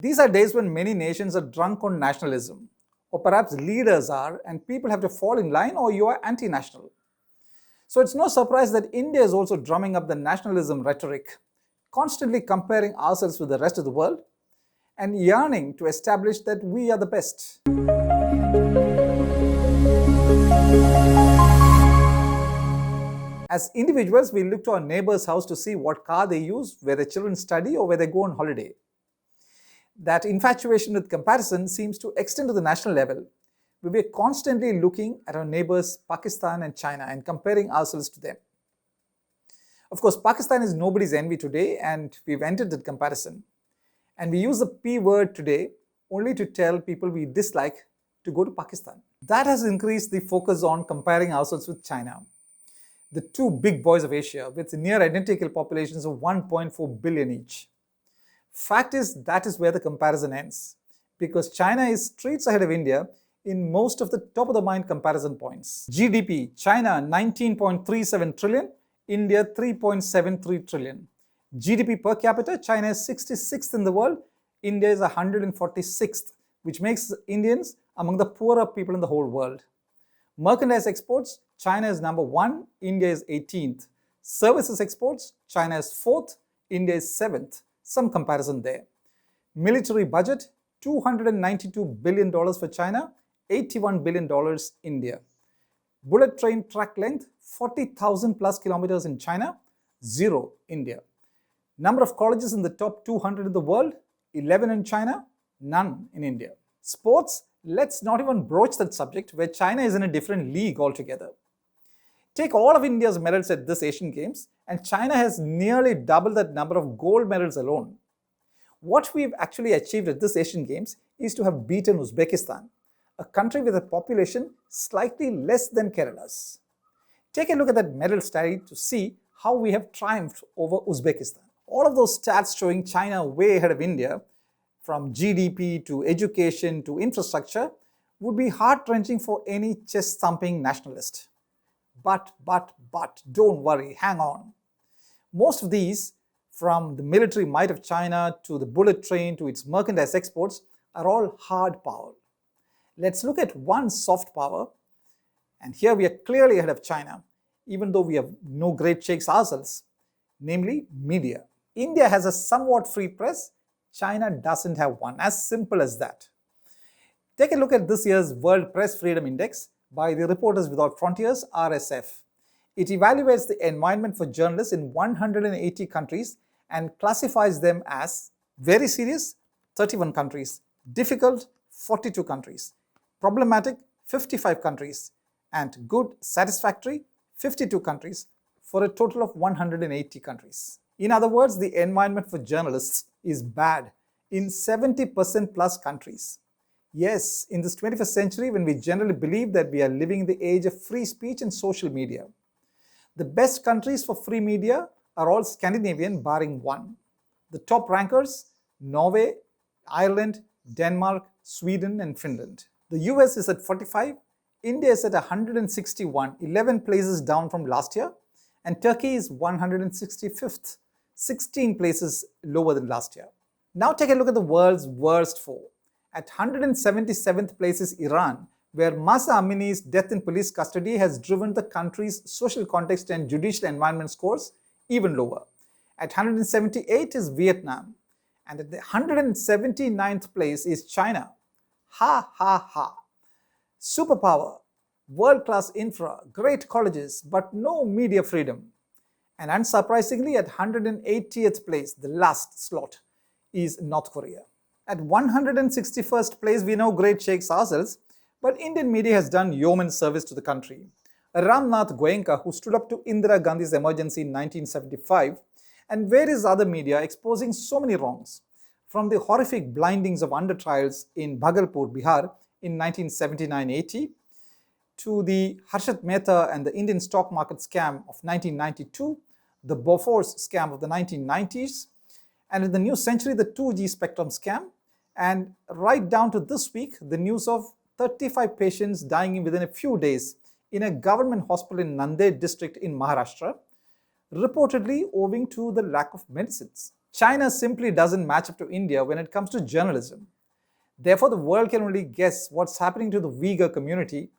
These are days when many nations are drunk on nationalism, or perhaps leaders are, and people have to fall in line, or you are anti-national. So it's no surprise that India is also drumming up the nationalism rhetoric, constantly comparing ourselves with the rest of the world and yearning to establish that we are the best. As individuals, we look to our neighbor's house to see what car they use, where their children study, or where they go on holiday. That infatuation with comparison seems to extend to the national level, where we are constantly looking at our neighbors Pakistan and China and comparing ourselves to them. Of course, Pakistan is nobody's envy today, and we've entered that comparison. And we use the P word today only to tell people we dislike to go to Pakistan. That has increased the focus on comparing ourselves with China, the two big boys of Asia, with near identical populations of 1.4 billion each. Fact is, that is where the comparison ends, because China is streets ahead of India in most of the top-of-the-mind comparison points. GDP, China 19.37 trillion, India 3.73 trillion. GDP per capita, China is 66th in the world, India is 146th, which makes Indians among the poorer people in the whole world. Merchandise exports, China is number 1, India is 18th. Services exports, China is 4th, India is 7th. Some comparison there. Military budget, $292 billion for China, $81 billion India. Bullet train track length, 40,000 plus kilometers in China, 0 India. Number of colleges in the top 200 in the world, 11 in China, none in India. Sports, let's not even broach that subject, where China is in a different league altogether. Take all of India's medals at this Asian Games, and China has nearly doubled that number of gold medals alone. What we've actually achieved at this Asian Games is to have beaten Uzbekistan, a country with a population slightly less than Kerala's. Take a look at that medal tally to see how we have triumphed over Uzbekistan. All of those stats showing China way ahead of India, from GDP to education to infrastructure, would be heart-wrenching for any chest-thumping nationalist. But, don't worry, hang on. Most of these, from the military might of China to the bullet train to its merchandise exports, are all hard power. Let's look at one soft power, and here we are clearly ahead of China, even though we have no great shakes ourselves, namely media. India has a somewhat free press, China doesn't have one, as simple as that. Take a look at this year's World Press Freedom Index by the Reporters Without Frontiers, RSF. It evaluates the environment for journalists in 180 countries and classifies them as very serious, 31 countries, difficult, 42 countries, problematic, 55 countries, and good, satisfactory, 52 countries, for a total of 180 countries. In other words, the environment for journalists is bad in 70% plus countries. Yes, in this 21st century, when we generally believe that we are living in the age of free speech and social media. The best countries for free media are all Scandinavian, barring one. The top rankers, Norway, Ireland, Denmark, Sweden, and Finland. The US is at 45, India is at 161, 11 places down from last year, and Turkey is 165th, 16 places lower than last year. Now take a look at the world's worst 4. At 177th place is Iran, where Mahsa Amini's death in police custody has driven the country's social context and judicial environment scores even lower. At 178 is Vietnam, and at the 179th place is China. Ha ha ha. Superpower, world-class infra, great colleges, but no media freedom. And unsurprisingly, at 180th place, the last slot, is North Korea. At 161st place, we know great shakes ourselves, but Indian media has done yeoman service to the country. Ramnath Goenka, who stood up to Indira Gandhi's emergency in 1975, and various other media exposing so many wrongs, from the horrific blindings of under-trials in Bhagalpur, Bihar in 1979-80, to the Harshad Mehta and the Indian stock market scam of 1992, the Bofors scam of the 1990s, and in the new century, the 2G spectrum scam, and right down to this week, the news of 35 patients dying within a few days in a government hospital in Nanded district in Maharashtra, reportedly owing to the lack of medicines. China simply doesn't match up to India when it comes to journalism. Therefore, the world can only guess what's happening to the Uyghur community,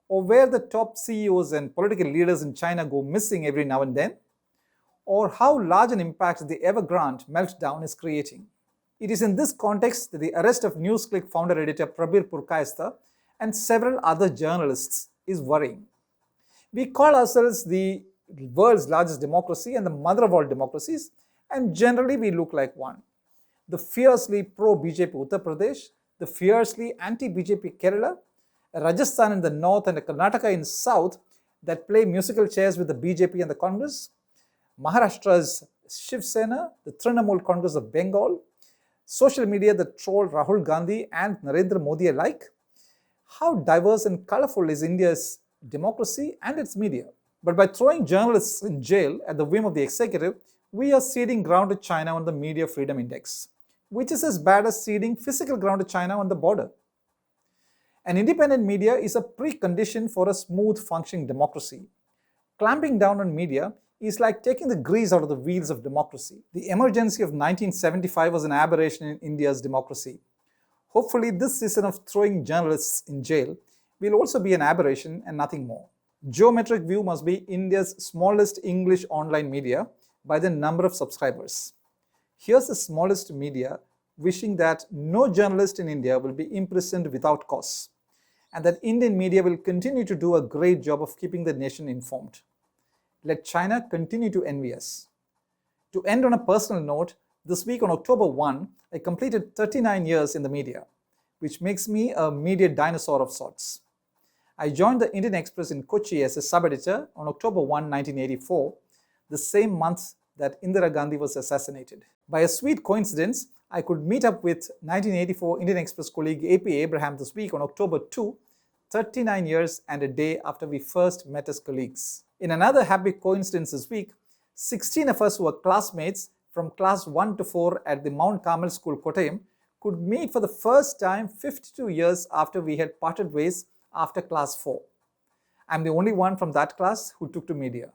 or where the top CEOs and political leaders in China go missing every now and then, or how large an impact the Evergrande meltdown is creating. It is in this context that the arrest of NewsClick founder-editor Prabir Purkayastha and several other journalists is worrying. We call ourselves the world's largest democracy and the mother of all democracies, and generally we look like one. The fiercely pro-BJP Uttar Pradesh, the fiercely anti-BJP Kerala, Rajasthan in the north and Karnataka in the south that play musical chairs with the BJP and the Congress, Maharashtra's Shiv Sena, the Trinamool Congress of Bengal, social media that troll Rahul Gandhi and Narendra Modi alike. How diverse and colorful is India's democracy and its media? But by throwing journalists in jail at the whim of the executive, we are ceding ground to China on the Media Freedom Index, which is as bad as ceding physical ground to China on the border. An independent media is a precondition for a smooth functioning democracy. Clamping down on media is like taking the grease out of the wheels of democracy. The emergency of 1975 was an aberration in India's democracy. Hopefully, this season of throwing journalists in jail will also be an aberration and nothing more. Geometric View must be India's smallest English online media by the number of subscribers. Here's the smallest media wishing that no journalist in India will be imprisoned without cause, and that Indian media will continue to do a great job of keeping the nation informed. Let China continue to envy us. To end on a personal note, this week on October 1, I completed 39 years in the media, which makes me a media dinosaur of sorts. I joined the Indian Express in Kochi as a sub-editor on October 1, 1984, the same month that Indira Gandhi was assassinated. By a sweet coincidence, I could meet up with 1984 Indian Express colleague A.P. Abraham this week on October 2, 39 years and a day after we first met as colleagues. In another happy coincidence this week, 16 of us who were classmates from class 1 to 4 at the Mount Carmel School, Kottayam, could meet for the first time 52 years after we had parted ways after class 4. I'm the only one from that class who took to media.